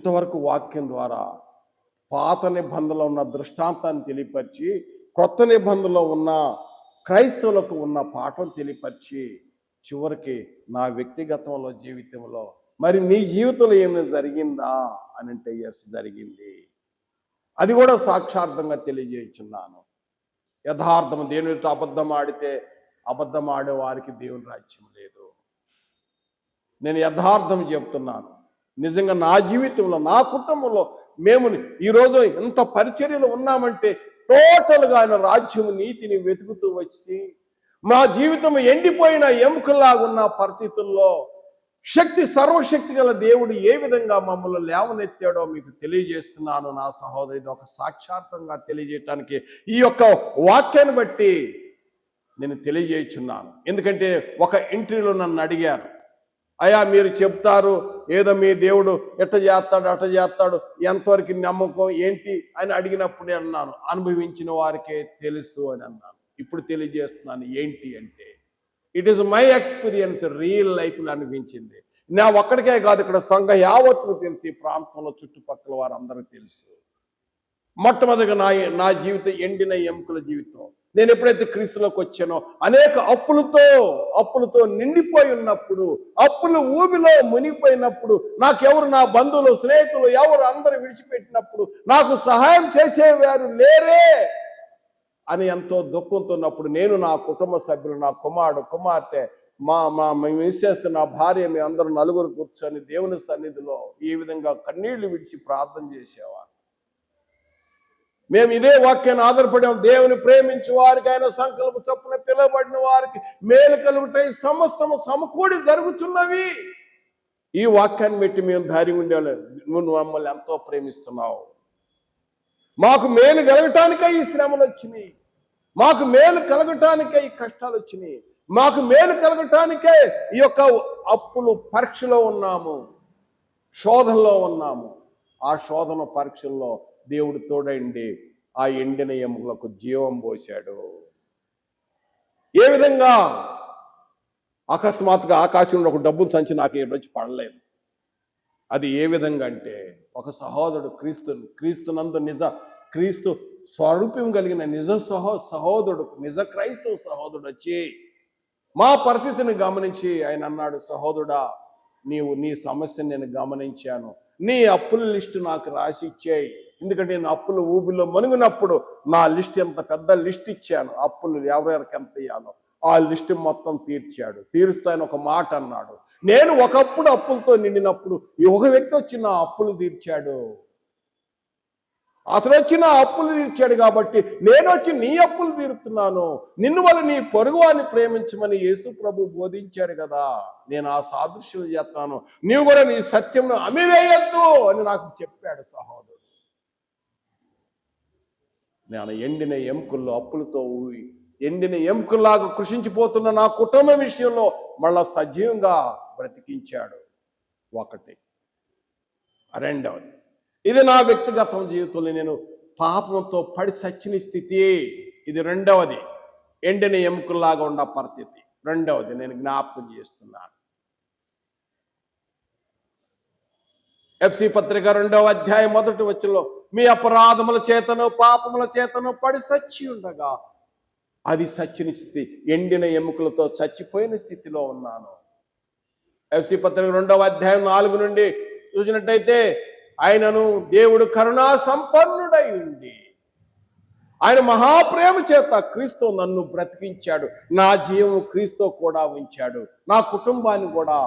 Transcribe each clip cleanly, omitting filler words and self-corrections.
ఇంతవరకు వాక్యం ద్వారా పాత నిబంధనలో ఉన్న దృష్టాంతాన్ని తెలియపరిచి కొత్త నిబంధనలో ఉన్న క్రైస్తవులకు ఉన్న పాఠం తెలియపరిచి చివరికి నా వ్యక్తిగతంలో జీవితంలో మరి నీ జీవితంలో ఏమైనా జరిగిందా అని అంటే ఎస్ జరిగింది. అది కూడా సాక్షార్థంగా తెలియజేయుచున్నాను. యథార్థం దేవునితో అబద్ధం ఆడితే అబద్ధం ఆడే వారికి దేవుని రాజ్యం లేదు. నేను యథార్థం చెప్తున్నాను. నిజంగా నా జీవితంలో నా కుటుంబంలో మేము ఈరోజు ఎంత పరిచర్యలు ఉన్నామంటే టోటల్గా ఆయన రాజ్యం నీతిని వెతుకుతూ వచ్చి మా జీవితం ఎండిపోయిన ఎముకలాగున్న పరిస్థితుల్లో సర్వశక్తి గల దేవుడు ఏ విధంగా మమ్మల్ని లేవనెత్తాడో మీకు తెలియజేస్తున్నాను. నా సహోదరుడు ఒక సాక్షాత్తంగా తెలియజేయటానికి ఈ యొక్క వాక్యాన్ని బట్టి నేను తెలియజేయుచున్నాను. ఎందుకంటే ఒక ఇంటర్వ్యూలో నన్ను అడిగారు, అయ్యా మీరు చెప్తారు ఏదో మీ దేవుడు ఎట్ట చేస్తాడు అట్ట చేస్తాడు, ఎంతవరకు నమ్మకం ఏంటి అని అడిగినప్పుడు అన్నాను, అనుభవించిన వారికే తెలుసు అని అన్నాను. ఇప్పుడు తెలియజేస్తున్నాను ఏంటి అంటే, it is my experience, real లైఫ్లో అనిపించింది. నా ఒక్కడికే కాదు, ఇక్కడ సంఘ యావత్తు తెలిసి ప్రాంతంలో చుట్టుపక్కల వారందరూ తెలుసు. మొట్టమొదటిగా నా జీవితం ఎండిన ఎముకల జీవితం. నేను ఎప్పుడైతే క్రీస్తులోకి వచ్చానో అనేక అప్పులతో నిండిపోయి ఉన్నప్పుడు, అప్పుల ఊబిలో మునిగిపోయినప్పుడు, నాకెవరు నా బంధువులు స్నేహితులు ఎవరు అందరూ విడిచిపెట్టినప్పుడు నాకు సహాయం చేసేవారు లేరే అని ఎంతో దుఃఖంతో ఉన్నప్పుడు నేను నా కుటుంబ సభ్యులు, నా కుమార్తె, మా మిస్సెస్, నా భార్య, మీ అందరూ నలుగురు కూర్చొని దేవుని సన్నిధిలో ఈ విధంగా కన్నీళ్లు విడిచి ప్రార్థన చేసేవారు. మేము ఇదే వాక్యాన్ని ఆధారపడాం. దేవుని ప్రేమించే వారికి ఆయన సంకల్ప చొప్పున పిలువబడిన వారికి మేలు కలుగుతాయి, సమస్తము సమకూడి జరుగుతున్నవి. ఈ వాక్యాన్ని పెట్టి మేము ధైర్యం ఉండేవాళ్ళు. నువ్వు మమ్మల్ని ఎంతో ప్రేమిస్తున్నావు, మాకు మేలు కలగటానికే ఈ శ్రమలు వచ్చినాయి, మాకు మేలు కలగటానికే ఈ కష్టాలు వచ్చినాయి, మాకు మేలు కలగటానికే ఈ యొక్క అప్పులు పరీక్షలో ఉన్నాము, శోధనలో ఉన్నాము. ఆ శోధన పరీక్షల్లో దేవుడు తోడండి ఆ ఎండిన ఎముకలకు జీవం పోశాడు. ఏ విధంగా అకస్మాత్తుగా ఆకాశంలో ఒక డబ్బులు సంచి నాకు ఈరోజు పడలేదు. అది ఏ విధంగా అంటే, ఒక సహోదరుడు క్రీస్తునందు క్రీస్తు స్వరూపం కలిగిన సహోదరుడు, నిజ క్రైస్తవ సహోదరుడు వచ్చి మా పరిస్థితిని గమనించి ఆయన అన్నాడు, సహోదరుడా నీ సమస్యను నేను గమనించాను, నీ అప్పుల లిస్టు నాకు రాసి ఇచ్చేయి. ఎందుకంటే నేను అప్పులు ఊబిలో మునిగినప్పుడు నా లిస్ట్ ఎంత పెద్ద లిస్ట్ ఇచ్చాను, అప్పులు ఎవరెవరికి ఎంత ఇయ్యాలో ఆ లిస్ట్ మొత్తం తీరుస్తాయని ఒక మాట అన్నాడు. నేను ఒకప్పుడు అప్పులతో నిండినప్పుడు ఒక వ్యక్తి వచ్చి నా అప్పులు తీర్చాడు. అతను వచ్చి నా అప్పులు తీర్చాడు కాబట్టి నేను వచ్చి నీ అప్పులు తీరుతున్నాను. నిన్ను వల్ల నీ పొరుగువాన్ని ప్రేమించమని యేసు ప్రభు బోధించాడు కదా, నేను ఆ సాదృశ్యం చేస్తాను, నీవు కూడా నీ సత్యంను అమివేయద్దు అని నాకు చెప్పాడు సహోదరుడు. నేను ఎండిన ఎముకల్లో అప్పులతో ఎండిన ఎముకల్లాగా కృషించిపోతున్న నా కుటుంబ విషయంలో మళ్ళా సజీవంగా బ్రతికించాడు. ఒకటి. రెండవది, ఇది నా వ్యక్తిగత జీవితంలో నేను పాపంతో పడి చచ్చిన స్థితి. ఇది రెండవది, ఎండిన ఎముకల్లాగా ఉన్న పరిస్థితి. రెండవది నేను జ్ఞాపకం చేస్తున్నాను. ఎఫ్సి పత్రిక 2వ అధ్యాయం 1వ వచనంలో, మీ అపరాధముల చేతను పాపముల చేతను పడి చచ్చి ఉండగా, అది చచ్చిన స్థితి, ఎండిన ఎముకలతో చచ్చిపోయిన స్థితిలో ఉన్నాను. ఎఫ్సి పత్రిక 2వ అధ్యాయం 4 నుండి చూసినట్టయితే, ఆయనను దేవుడు కరుణా సంపన్నుడై ఉండి ఆయన మహాప్రేమ చేత క్రీస్తు నన్ను బ్రతికించాడు, నా జీవం క్రీస్తు కూడా ఉంచాడు, నా కుటుంబాన్ని కూడా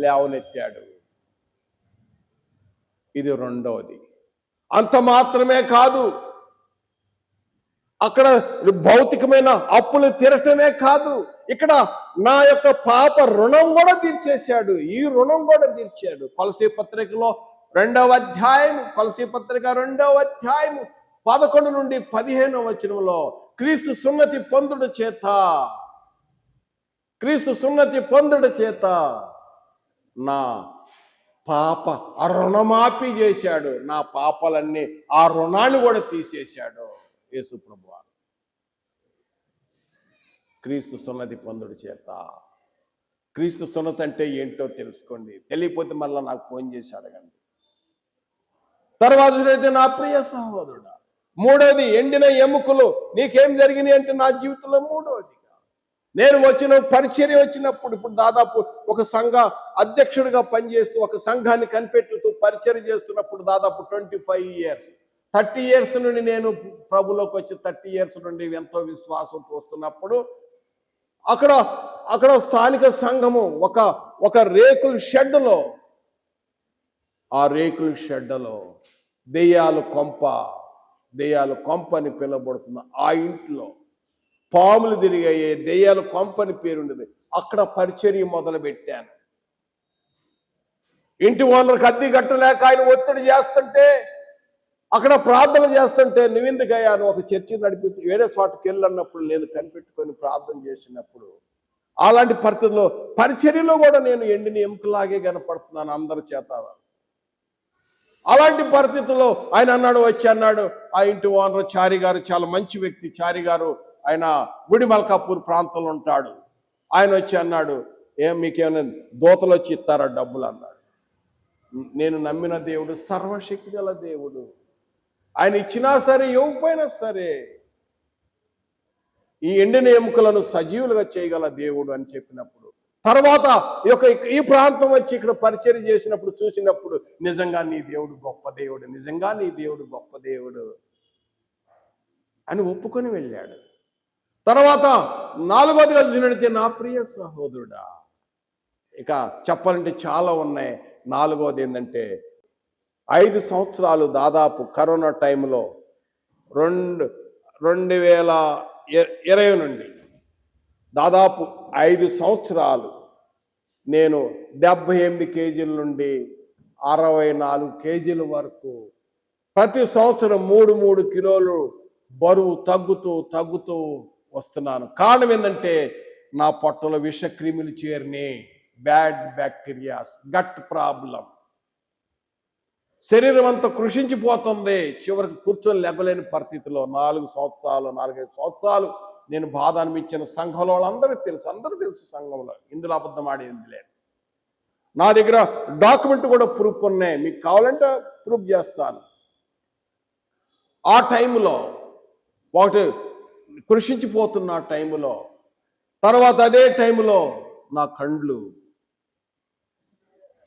లేవనెత్తాడు. ఇది రెండవది. అంత మాత్రమే కాదు, అక్కడ భౌతికమైన అప్పులు తీరటమే కాదు, ఇక్కడ నా యొక్క పాప రుణం కూడా తీర్చేశాడు. ఈ రుణం కూడా తీర్చాడు. కొలసీ పత్రికలో 2వ అధ్యాయం, కొలసీ పత్రిక 2వ అధ్యాయం 11 నుండి 15వ వచనంలో, క్రీస్తు సున్నతి పొందుట చేత నా పాప రుణమాఫీ చేశాడు. నా పాపాలన్నీ ఆ రుణాన్ని కూడా తీసేశాడు యేసు ప్రభువారు. క్రీస్తు సున్నతి పొందుట చేత. క్రీస్తు సున్నతి అంటే ఏంటో తెలుసుకోండి. తెలియకపోతే మళ్ళీ నాకు ఫోన్ చేసి అడగండి. తర్వాత అయితే నా ప్రియ సహోదరుడా, మూడోది ఎండిన ఎముకలు నీకేం జరిగినాయి అంటే నా జీవితంలో మూడోది నేను పరిచర్య వచ్చినప్పుడు, ఇప్పుడు దాదాపు ఒక సంఘ అధ్యక్షుడిగా పనిచేస్తూ ఒక సంఘాన్ని కనిపెట్టుతూ పరిచర్య చేస్తున్నప్పుడు దాదాపు 25 years 30 years నుండి నేను ప్రభులోకి వచ్చి 30 years నుండి ఎంతో విశ్వాసంతో వస్తున్నప్పుడు అక్కడ స్థానిక సంఘము ఒక రేకుల షెడ్డులో, ఆ రేకుల షెడ్డులో దెయ్యాలు కొంప అని పిలువబడుతున్న ఆ ఇంట్లో పాములు తిరిగాయే దెయ్యాలు కొంపని పేరుండేది. అక్కడ పరిచర్య మొదలు పెట్టాను. ఇంటి ఓనర్కి అద్దె కట్టలేక ఆయన ఒత్తిడి చేస్తుంటే, అక్కడ ప్రార్థన చేస్తుంటే నువ్వెందుకయ్యా అని ఒక చర్చి నడిపి వేరే చోటకి వెళ్ళన్నప్పుడు నేను కనిపెట్టుకొని ప్రార్థన చేసినప్పుడు అలాంటి పరిస్థితుల్లో పరిచర్యలో కూడా నేను ఎండిన ఎముకలాగే కనపడుతున్నాను అందరి చేత. అలాంటి పరిస్థితుల్లో ఆయన వచ్చి అన్నాడు, ఆ ఇంటి ఓనర్ చారి గారు చాలా మంచి వ్యక్తి, చారి గారు ఆయన గుడి మల్కాపూర్ ప్రాంతంలో ఉంటాడు. ఆయన వచ్చి అన్నాడు, మీకేమైనా దోతలు వచ్చి ఇస్తారా డబ్బులు అన్నాడు. నేను నమ్మిన దేవుడు సర్వశక్తి గల దేవుడు, ఆయన ఇచ్చినా సరే ఇవ్వకపోయినా సరే ఈ ఎండిన ఎముకలను సజీవులుగా చేయగల దేవుడు అని చెప్పినప్పుడు, తర్వాత ఈ ప్రాంతం వచ్చి ఇక్కడ పరిచర్య చేసినప్పుడు చూసినప్పుడు నిజంగా నీ దేవుడు గొప్ప దేవుడు, నిజంగా నీ దేవుడు గొప్ప దేవుడు అని ఒప్పుకొని వెళ్ళాడు. తర్వాత నాలుగోదిగా చూసినట్లయితే నా ప్రియ సహోదరుడా, ఇక చెప్పాలంటే చాలా ఉన్నాయి. నాలుగోది ఏంటంటే 5 సంవత్సరాలు దాదాపు కరోనా టైంలో 2020 నుండి దాదాపు 5 సంవత్సరాలు నేను 78 kgs నుండి 64 kgs వరకు ప్రతి సంవత్సరం 3 కిలోలు బరువు తగ్గుతూ వస్తున్నాను. కారణం ఏంటంటే నా పొట్టలో విషక్రిములు చేరిని, బ్యాడ్ బ్యాక్టీరియాస్, గట్ ప్రాబ్లం, శరీరం అంతా కృషించిపోతుంది. చివరికి కూర్చొని లేవలేని పరిస్థితిలో 4-5 సంవత్సరాలు నేను బాధ అనిపించిన సంఘంలో వాళ్ళందరికీ తెలుసు, అందరూ తెలుసు సంఘంలో, ఇందులో అబద్ధం ఆడేది లేదు. నా దగ్గర డాక్యుమెంట్ కూడా ప్రూఫ్ ఉన్నాయి, మీకు కావాలంటే ప్రూఫ్ చేస్తాను. ఆ టైంలో ఒకటి కృషించిపోతున్న టైంలో, తర్వాత అదే టైంలో నా కండ్లు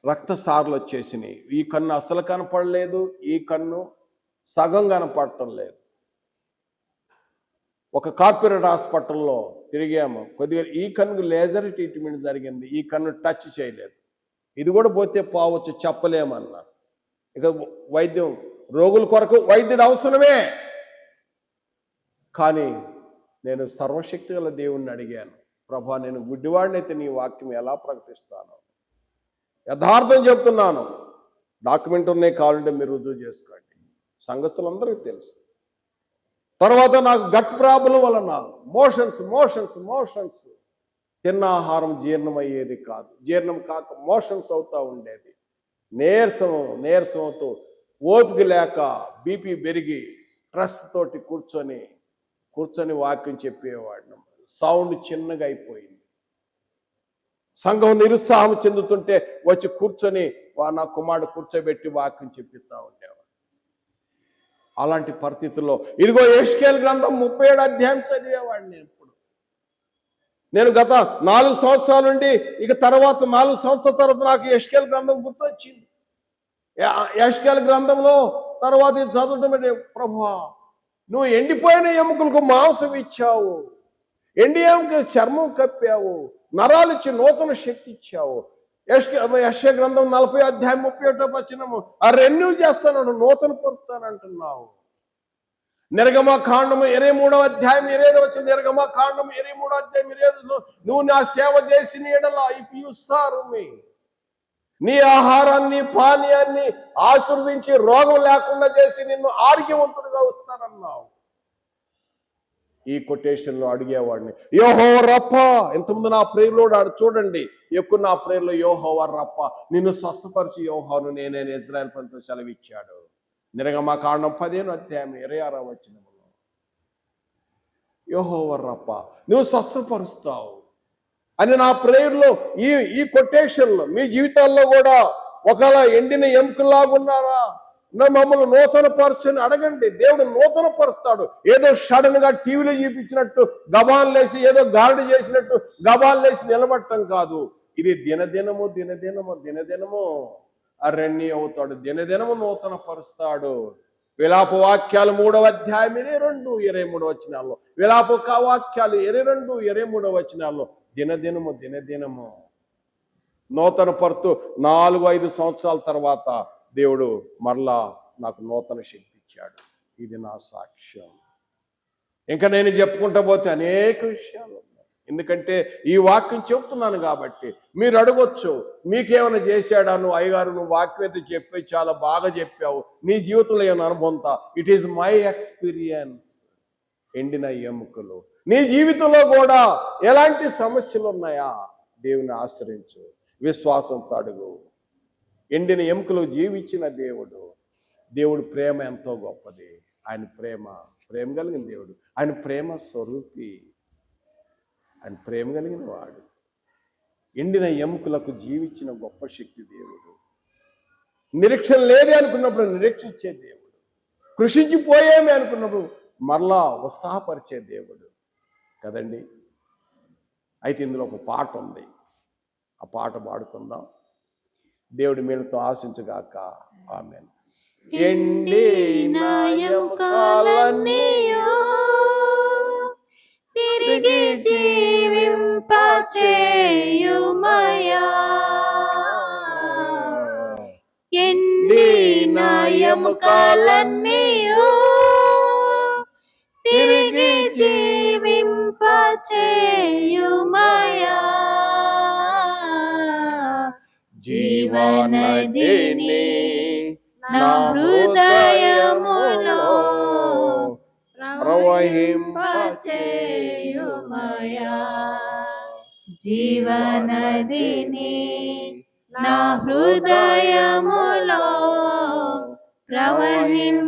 రక్తసార్లు వచ్చేసినాయి. ఈ కన్ను అసలు కనపడలేదు, ఈ కన్ను సగం కనపడటం లేదు. ఒక కార్పొరేట్ హాస్పిటల్లో తిరిగాము, కొద్దిగా ఈ కన్నుకు లేజర్ ట్రీట్మెంట్ జరిగింది, ఈ కన్ను టచ్ చేయలేదు, ఇది కూడా పోతే పోవచ్చు చెప్పలేమన్నారు. ఇక వైద్యం రోగుల కొరకు వైద్యుడు అవసరమే, కానీ నేను సర్వశక్తి గల దేవుణ్ణి అడిగాను, ప్రభా నేను గుడ్డివాడినైతే నీ వాక్యం ఎలా ప్రకటిస్తాను? యథార్థం చెప్తున్నాను, డాక్యుమెంట్ ఉన్నాయి, కావాలంటే మీరు రుజువు చేసుకోండి, సంఘస్థులందరికీ తెలుసు. తర్వాత నాకు గట్ ప్రాబ్లం వలన మోషన్స్ తిన్న ఆహారం జీర్ణమయ్యేది కాదు, జీర్ణం కాక మోషన్స్ అవుతూ ఉండేది. నీరసం అవుతూ ఓపిక లేక బీపీ పెరిగి స్ట్రెస్ తోటి కూర్చొని వాక్యం చెప్పేవాడిని. సౌండ్ చిన్నగా అయిపోయింది. సంఘం నిరుత్సాహం చెందుతుంటే వచ్చి కూర్చొని నా కుమారుడు కూర్చోబెట్టి వాక్యం చెప్పిస్తూ ఉండేవాడు. అలాంటి పరిస్థితుల్లో ఇదిగో యెహెజ్కేలు గ్రంథం 37 అధ్యాయం చదివేవాడిని. నేను గత 4 సంవత్సరాల నుండి ఇక తర్వాత 4 సంవత్సరాల తర్వాత నాకు యెహెజ్కేలు గ్రంథం గుర్తొచ్చింది. యెహెజ్కేలు గ్రంథంలో తర్వాత చదవటం అంటే, ప్రభువా నువ్వు ఎండిపోయిన ఎముకలకు మాంసం ఇచ్చావు, ఎండి ఎముక చర్మం కప్పావు, నరాలు ఇచ్చి నూతన శక్తి ఇచ్చావు. యెషయా గ్రంథం 40 అధ్యాయం 31వ వచనము రెన్యూ చేస్తాను, నూతన పరుస్తానంటున్నావు. నిర్గమకాండము 23వ అధ్యాయం 20వ వచనం, నిర్గమకాండము 23వ అధ్యాయం 20వ, నువ్వు నా సేవ చేసిన ఎడల ఇఫ్ యు సర్వ్ మీ, నీ ఆహారాన్ని పానీయాన్ని ఆశీర్వదించి రోగం లేకుండా చేసి నిన్ను ఆరోగ్యవంతుడిగా వస్తానన్నావు. ఈ కొటేషన్లో అడిగేవాడిని, యెహోవా రప్పా. ఇంతకుముందు నా ప్రేయర్లో చూడండి, ఎక్కువ నా ప్రేయర్లో యెహోవా రప్పా, నిన్ను స్వస్థపరిచి యెహోవాను నేనే ఇశ్రాయేలు ప్రజలకు సెలవిచ్చాడు. నిర్గమకాండం 15వ అధ్యాయం 26వ వచనంలో యెహోవా రప్పా, నువ్వు స్వస్థపరుస్తావు అని నా ప్రేయర్లో ఈ కొటేషన్లో మీ జీవితాల్లో కూడా ఒకవేళ ఎండిన ఎముకలాగున్నారా, మమ్మల్ని నూతన పరచని అడగండి. దేవుడు నూతన పరుస్తాడు. ఏదో సడన్ గా టీవీలో చూపించినట్టు గబాన్ లేసి ఏదో గారడి చేసినట్టు గబాన్ లేసి నిలబడటం కాదు. ఇది దినదినము దినదినము దినదినము అరణ్య అవుతాడు. దినదినము నూతన పరుస్తాడు. విలాప వాక్యాలు 3వ అధ్యాయం 22, 23 వచనాల్లో, విలాప వాక్యాలు 22, 23 వచనాల్లో దినదినము దినదినము నూతన పరుతూ 4-5 సంవత్సరాల తర్వాత దేవుడు మరలా నాకు నూతన శక్తి ఇచ్చాడు. ఇది నా సాక్ష్యం. ఇంకా నేను చెప్పుకుంటా పోతే అనేక విషయాలు ఉన్నాయి. ఎందుకంటే ఈ వాక్యం చెప్తున్నాను కాబట్టి. మీరు అడగొచ్చు, మీకేమైనా చేశాడా? నువ్వు అయ్యగారు, నువ్వు వాక్యం అయితే చెప్పి చాలా బాగా చెప్పావు, నీ జీవితంలో ఏమైనా అనుభవంతా? It is my experience. ఎండిన ఎముకలు. నీ జీవితంలో కూడా ఎలాంటి సమస్యలు ఉన్నాయా? దేవుని ఆశ్రయించు, విశ్వాసంతో అడుగు. ఎండిన ఎముకలు జీవించిన దేవుడు ప్రేమ ఎంతో గొప్పది. ఆయన ప్రేమ కలిగిన దేవుడు. ఆయన ప్రేమ స్వరూపి. ఆయన ప్రేమ కలిగిన వాడు. ఎండిన ఎముకలకు జీవించిన గొప్ప శక్తి దేవుడు. నిరీక్షణ లేదే అనుకున్నప్పుడు నిరీక్షించే దేవుడు. కృషించిపోయేమే అనుకున్నప్పుడు మరలా ఉత్సాహపరిచే దేవుడు కదండి. అయితే ఇందులో ఒక పాట ఉంది. ఆ పాట పాడుకుందాం. దేవుడి మేలుతో ఆశించుగాక. ఆమేన్. ఎండిన ఎముకలన్నీ తిరిగి జీవింపచేయుమయా. ఎండిన ఎముకలన్నీ తిరిగి జీవింపచేయుమయా. జీవనదిని నా హృదయములో ప్రవహింపచేయుమయా. జీవనదిని నా హృదయములో ప్రవహింపచేయుమయా.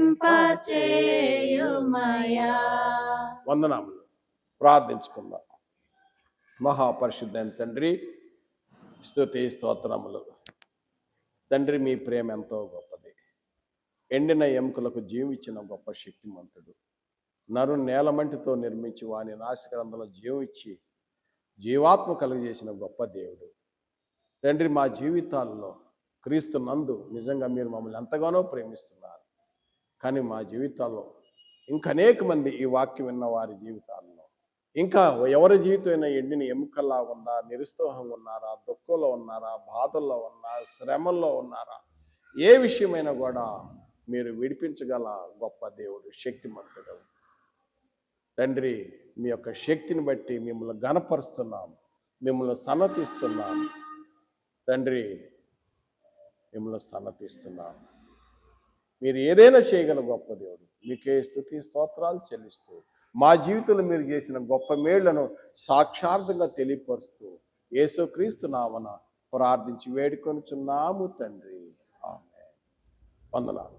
వందనాములు. ప్రార్థించుకుందాం. మహాపరిశుద్ధైన తండ్రి, స్తుతి స్తోత్రములు. తండ్రి, మీ ప్రేమ ఎంతో గొప్పది. ఎండిన ఎముకలకు జీవించిన గొప్ప శక్తిమంతుడు. నరు నేలమంటితో నిర్మించి వాని నాసికారంలో జీవించి జీవాత్మ కలుగజేసిన గొప్ప దేవుడు. తండ్రి, మా జీవితాల్లో క్రీస్తు నందు నిజంగా మీరు మమ్మల్ని ఎంతగానో ప్రేమిస్తున్నారు. కానీ మా జీవితాల్లో ఇంకా అనేక మంది ఈ వాక్యం విన్న వారి జీవితాల్లో ఇంకా ఎవరి జీవితమైనా ఎండిన ఎముకల్లా ఉందా? నిరుత్సాహంగా ఉన్నారా? దుఃఖంలో ఉన్నారా? బాధల్లో ఉన్నారా? శ్రమల్లో ఉన్నారా? ఏ విషయమైనా కూడా మీరు విడిపించగల గొప్ప దేవుడు, శక్తిమంతుడు. తండ్రి, మీ యొక్క శక్తిని బట్టి మిమ్మల్ని ఘనపరుస్తున్నాం, మిమ్మల్ని స్తనతిస్తున్నాం. తండ్రి, మిమ్మల్ని స్తనతిస్తున్నాం. మీరు ఏదైనా చేయగల గొప్ప దేవుడు. మీకే స్తుతి స్తోత్రాలు చెల్లిస్తూ మా జీవితంలో మీరు చేసిన గొప్ప మేళ్లను సాక్షార్థంగా తెలియపరుస్తూ యేసుక్రీస్తు నామమున ప్రార్థించి వేడుకొనుచున్నాము తండ్రి. ఆమేన్. వందనాలు.